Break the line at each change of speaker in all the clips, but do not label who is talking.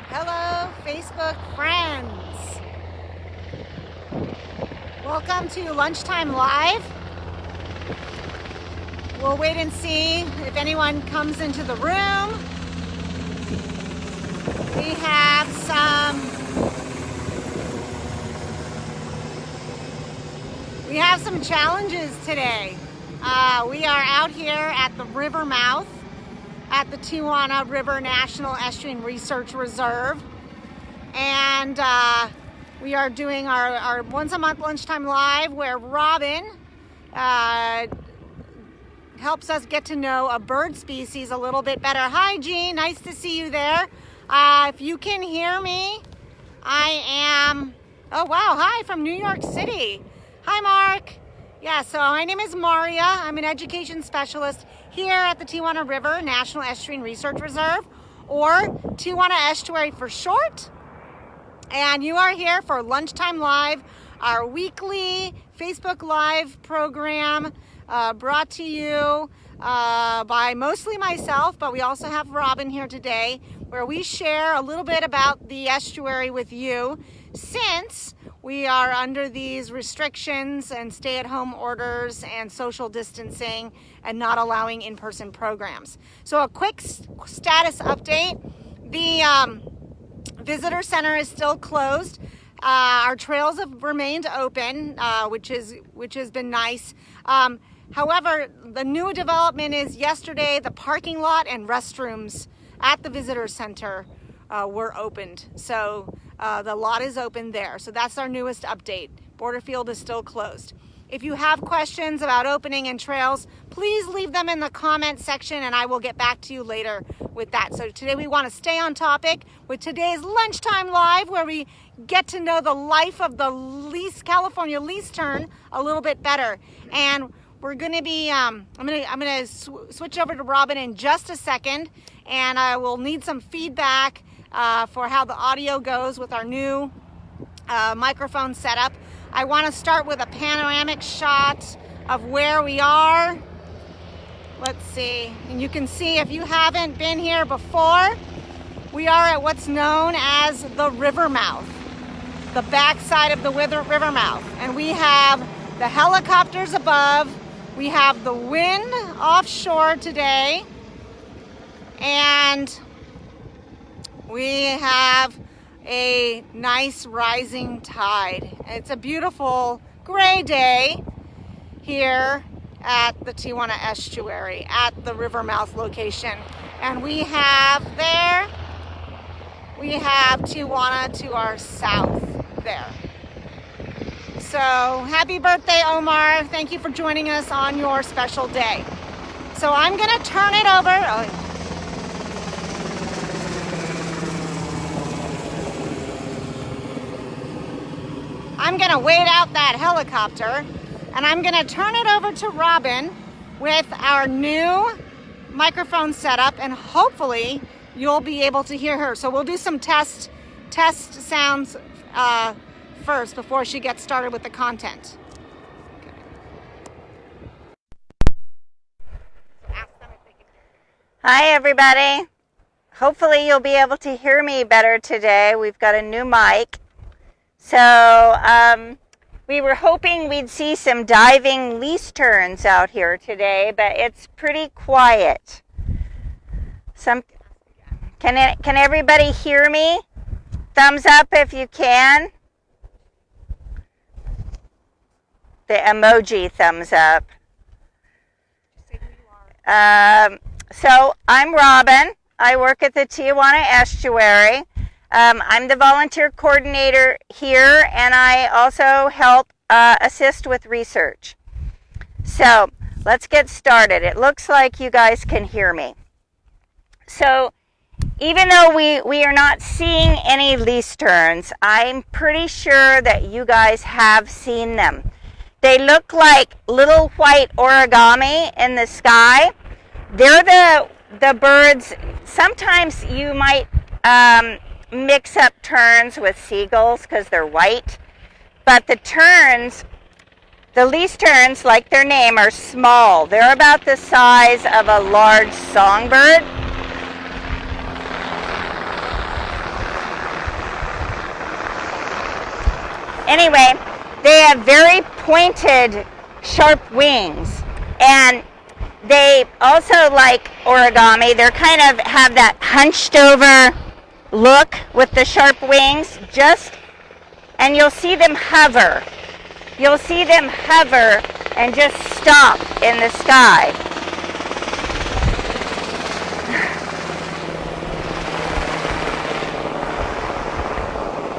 Hello, Facebook friends. Welcome to Lunchtime Live. We'll wait and see if anyone comes into the room. We have some challenges today. We are out here at the river mouth at the Tijuana River National Estuary Research Reserve, and we are doing our once a month Lunchtime Live, where Robin helps us get to know a bird species a little bit better. Hi, Jean, nice to see you there. If you can hear me, oh wow, hi from New York City. Hi, Mark. Yeah, so my name is Maria. I'm an education specialist here at the Tijuana River National Estuary Research Reserve, or Tijuana Estuary for short. And you are here for Lunchtime Live, our weekly Facebook Live program brought to you by mostly myself, but we also have Robin here today, where we share a little bit about the estuary with you, since we are under these restrictions and stay-at-home orders and social distancing and not allowing in-person programs. So a quick status update. The visitor center is still closed. Our trails have remained open, which has been nice. However, the new development is yesterday the parking lot and restrooms at the visitor center were opened. So the lot is open there. So that's our newest update. Borderfield is still closed. If you have questions about opening and trails, please leave them in the comment section and I will get back to you later with that. So today we want to stay on topic with today's Lunchtime Live, where we get to know the life of the California least tern a little bit better. And we're going to be, I'm going to switch over to Robin in just a second, and I will need some feedback for how the audio goes with our new microphone setup. I want to start with a panoramic shot of where we are. Let's see, and you can see, if you haven't been here before, we are at what's known as the river mouth, the backside of the river mouth, and we have the helicopters above. We have the wind offshore today, and we have a nice rising tide. It's a beautiful gray day here at the Tijuana Estuary at the river mouth location. And we have Tijuana to our south there. So happy birthday, Omar. Thank you for joining us on your special day. So I'm going to turn it over. I'm going to wait out that helicopter, and I'm going to turn it over to Robin with our new microphone setup, and hopefully you'll be able to hear her. So we'll do some test sounds first before she gets started with the content.
Hi, everybody. Hopefully you'll be able to hear me better today. We've got a new mic. So we were hoping we'd see some diving least terns out here today, but it's pretty quiet. Can everybody hear me? Thumbs up if you can. The emoji thumbs up. So I'm Robin. I work at the Tijuana Estuary. I'm the volunteer coordinator here, and I also help assist with research. So let's get started. It looks like you guys can hear me. So even though we are not seeing any least terns, I'm pretty sure that you guys have seen them. They look like little white origami in the sky. They're the birds. Sometimes you might mix up terns with seagulls because they're white, but the terns, the least terns, like their name, are small. They're about the size of a large songbird. Anyway, they have very pointed, sharp wings. And they also, like origami, they're kind of have that hunched over look with the sharp wings, and you'll see them hover. You'll see them hover and just stop in the sky.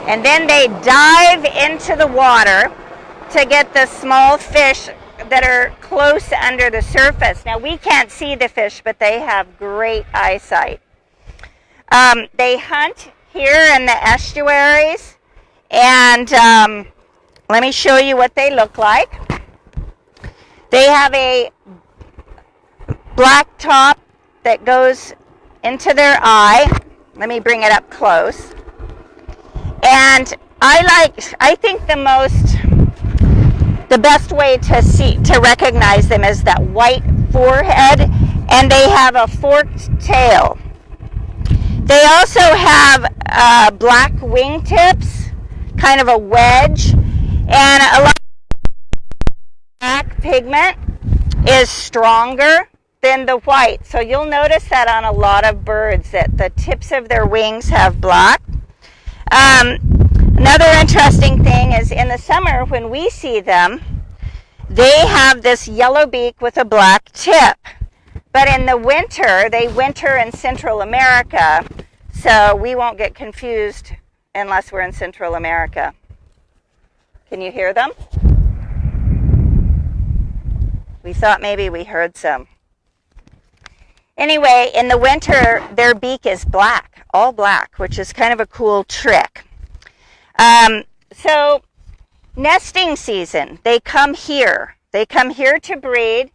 And then they dive into the water to get the small fish that are close under the surface. Now, we can't see the fish, but they have great eyesight. They hunt here in the estuaries, and let me show you what they look like. They have a black top that goes into their eye. Let me bring it up close. And I think the best way to recognize them is that white forehead, and they have a forked tail. They also have black wingtips, kind of a wedge, and a lot of black pigment is stronger than the white. So you'll notice that on a lot of birds, that the tips of their wings have black. Another interesting thing is in the summer when we see them, they have this yellow beak with a black tip. But in the winter, they winter in Central America, so we won't get confused unless we're in Central America. Can you hear them? We thought maybe we heard some. Anyway, in the winter, their beak is black, all black, which is kind of a cool trick. So, nesting season, they come here. They come here to breed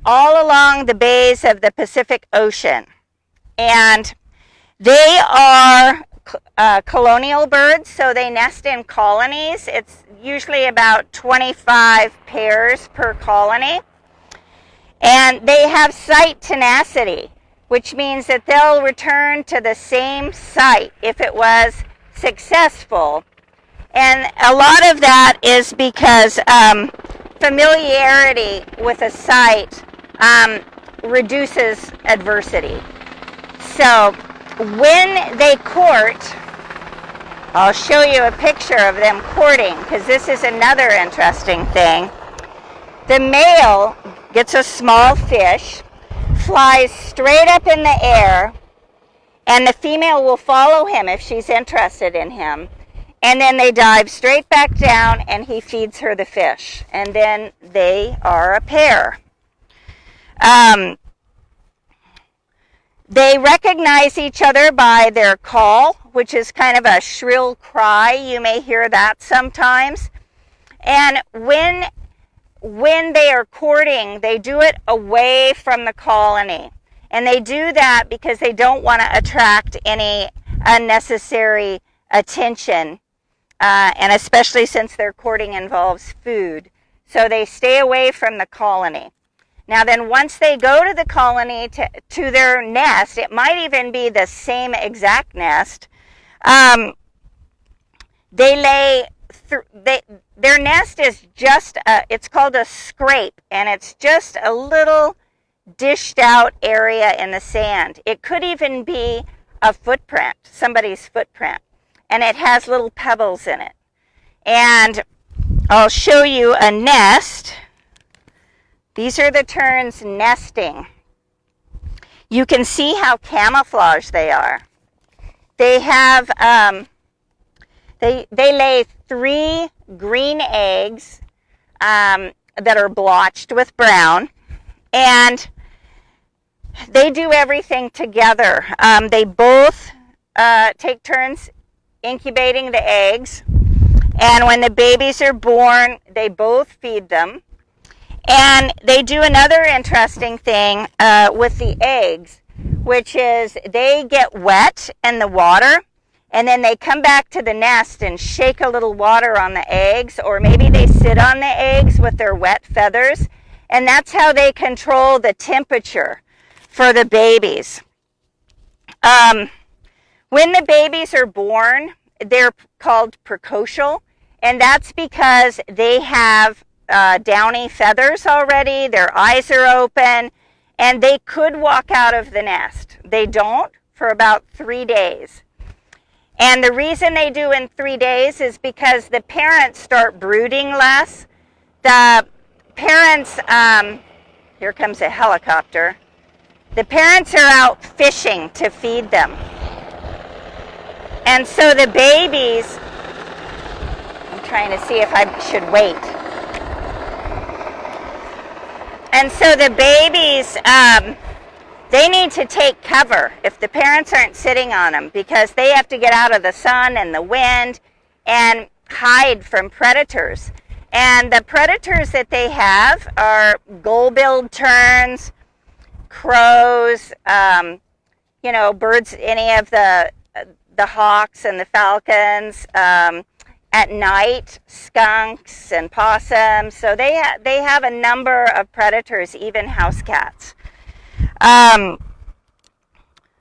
all along the bays of the Pacific Ocean. And they are colonial birds, so they nest in colonies. It's usually about 25 pairs per colony. And they have site tenacity, which means that they'll return to the same site if it was successful. And a lot of that is because familiarity with a site reduces adversity. So when they court, I'll show you a picture of them courting, because this is another interesting thing. The male gets a small fish, flies straight up in the air, and the female will follow him if she's interested in him. And then they dive straight back down, and he feeds her the fish. And then they are a pair. They recognize each other by their call, which is kind of a shrill cry. You may hear that sometimes. And when they are courting, they do it away from the colony. And they do that because they don't want to attract any unnecessary attention, and especially since their courting involves food. So they stay away from the colony. Now then, once they go to the colony, to their nest, it might even be the same exact nest, their nest is just, it's called a scrape, and it's just a little dished out area in the sand. It could even be a footprint, somebody's footprint, and it has little pebbles in it. And I'll show you a nest. These are the terns nesting. You can see how camouflaged they are. They have, they lay 3 green eggs that are blotched with brown, and they do everything together. They both take turns incubating the eggs, and when the babies are born, they both feed them. And they do another interesting thing with the eggs, which is they get wet in the water, and then they come back to the nest and shake a little water on the eggs, or maybe they sit on the eggs with their wet feathers, and that's how they control the temperature for the babies. When the babies are born, they're called precocial, And that's because they have downy feathers already, their eyes are open, and they could walk out of the nest. They don't for about 3 days. And the reason they do in 3 days is because the parents start brooding less. The parents, here comes a helicopter. The parents are out fishing to feed them. And so the babies, I'm trying to see if I should wait. And so the babies, they need to take cover if the parents aren't sitting on them, because they have to get out of the sun and the wind and hide from predators. And the predators that they have are gold-billed terns, crows, birds, any of the hawks and the falcons. At night, skunks and possums. So they have a number of predators, even house cats.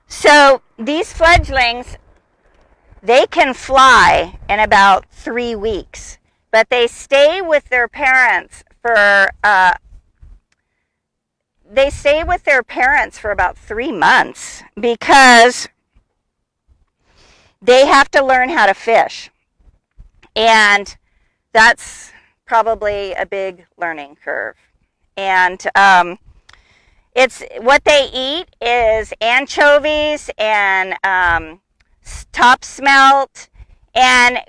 So these fledglings, they can fly in about 3 weeks, but they stay with their parents for about 3 months, because they have to learn how to fish. And that's probably a big learning curve. And it's what they eat is anchovies and top smelt. And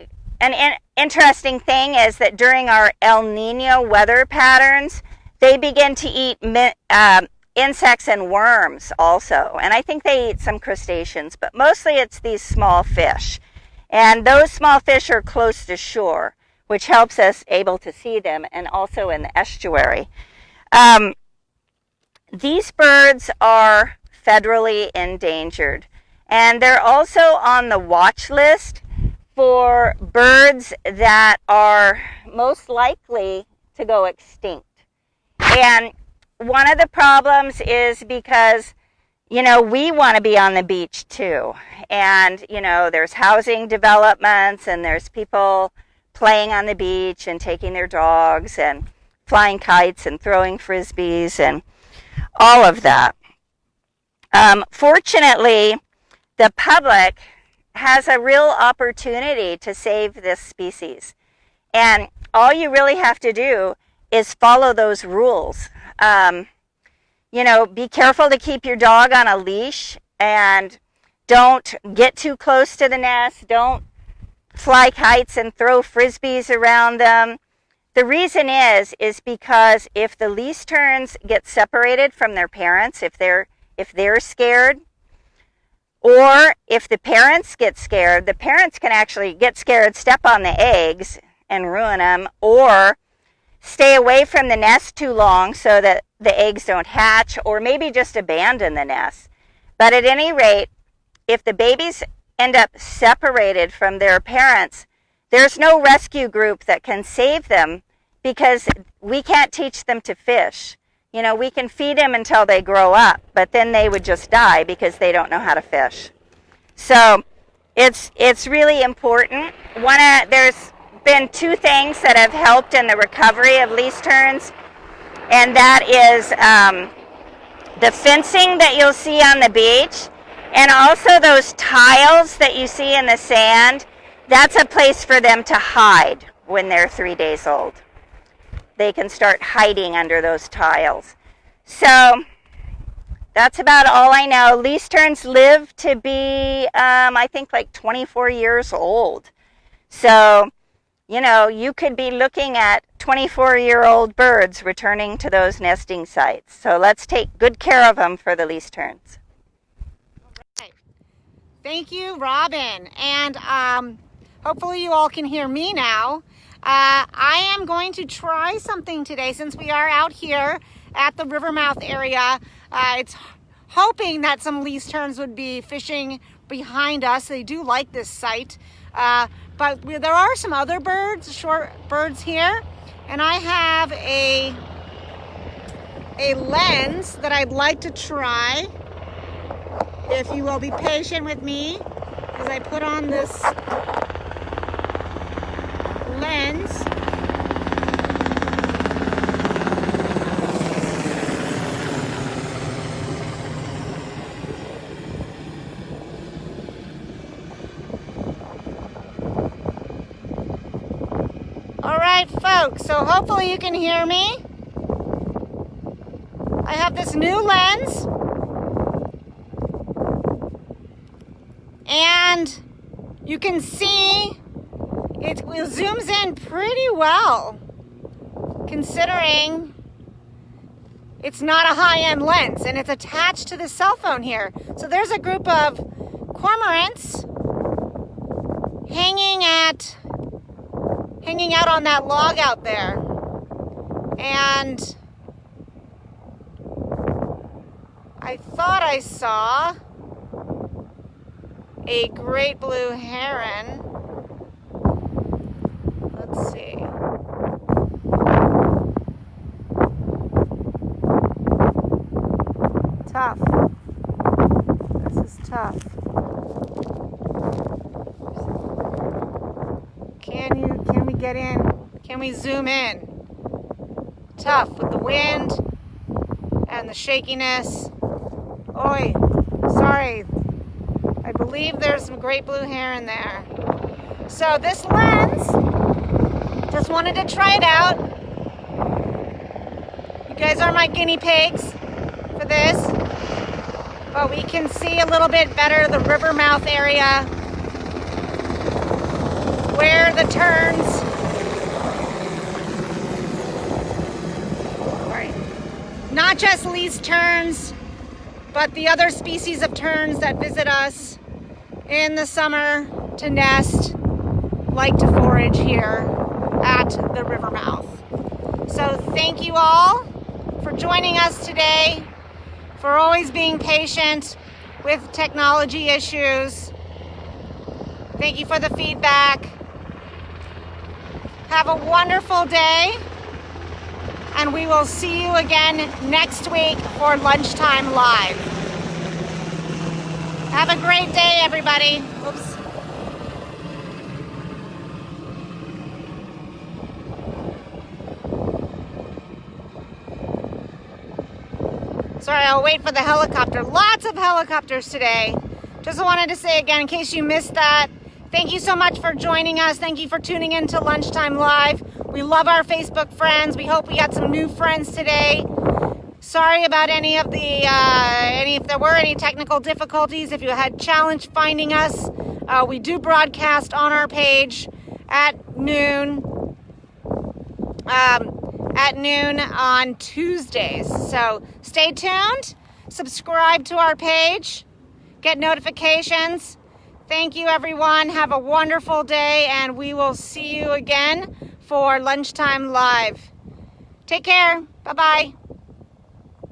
an interesting thing is that during our El Nino weather patterns, they begin to eat insects and worms also. And I think they eat some crustaceans, but mostly it's these small fish. And those small fish are close to shore, which helps us able to see them, and also in the estuary. These birds are federally endangered, and they're also on the watch list for birds that are most likely to go extinct. And one of the problems is because we want to be on the beach too. And, there's housing developments, and there's people playing on the beach and taking their dogs and flying kites and throwing frisbees and all of that. Fortunately, the public has a real opportunity to save this species. And all you really have to do is follow those rules. Be careful to keep your dog on a leash, and don't get too close to the nest. Don't fly kites and throw frisbees around them. The reason is because if the least terns get separated from their parents, if they're scared, or if the parents get scared, the parents can actually get scared, step on the eggs and ruin them, or stay away from the nest too long so that the eggs don't hatch, or maybe just abandon the nest. But at any rate, if the babies end up separated from their parents, there's no rescue group that can save them, because we can't teach them to fish. We can feed them until they grow up, but then they would just die because they don't know how to fish. So it's really important. There's been 2 things that have helped in the recovery of least terns, and that is the fencing that you'll see on the beach, and also those tiles that you see in the sand. That's a place for them to hide when they're 3 days old. They can start hiding under those tiles. So that's about all I know. Least terns live to be, I think, like 24 years old. So, you could be looking at 24-year-old birds returning to those nesting sites. So let's take good care of them for the least terns.
All right. Thank you, Robin. And hopefully you all can hear me now. I am going to try something today, since we are out here at the river mouth area. It's hoping that some least terns would be fishing behind us. They do like this site. But there are some other birds, short birds here. And I have a lens that I'd like to try. If you will be patient with me as I put on this lens. All right, folks, so hopefully you can hear me. I have this new lens, and you can see it zooms in pretty well, considering it's not a high-end lens, and it's attached to the cell phone here. So there's a group of cormorants hanging out on that log out there. And I thought I saw a great blue heron. Let's see. Tough. This is tough. Can we get in? Can we zoom in? Tough with the wind and the shakiness. Oi, sorry. I believe there's some great blue heron there. So this lens, just wanted to try it out. You guys are my guinea pigs for this. But we can see a little bit better the river mouth area where the terns, not just Lee's terns, but the other species of terns that visit us in the summer to nest, like to forage here at the river mouth. So thank you all for joining us today, for always being patient with technology issues. Thank you for the feedback. Have a wonderful day, and we will see you again next week for Lunchtime Live. Have a great day, everybody. Oops. Sorry, I'll wait for the helicopter. Lots of helicopters today. Just wanted to say again, in case you missed that, thank you so much for joining us. Thank you for tuning in to Lunchtime Live. We love our Facebook friends. We hope we got some new friends today. Sorry about if there were any technical difficulties. If you had challenge finding us, we do broadcast on our page at noon on Tuesdays. So stay tuned, subscribe to our page, get notifications. Thank you, everyone. Have a wonderful day, and we will see you again for Lunchtime Live. Take care. Bye-bye.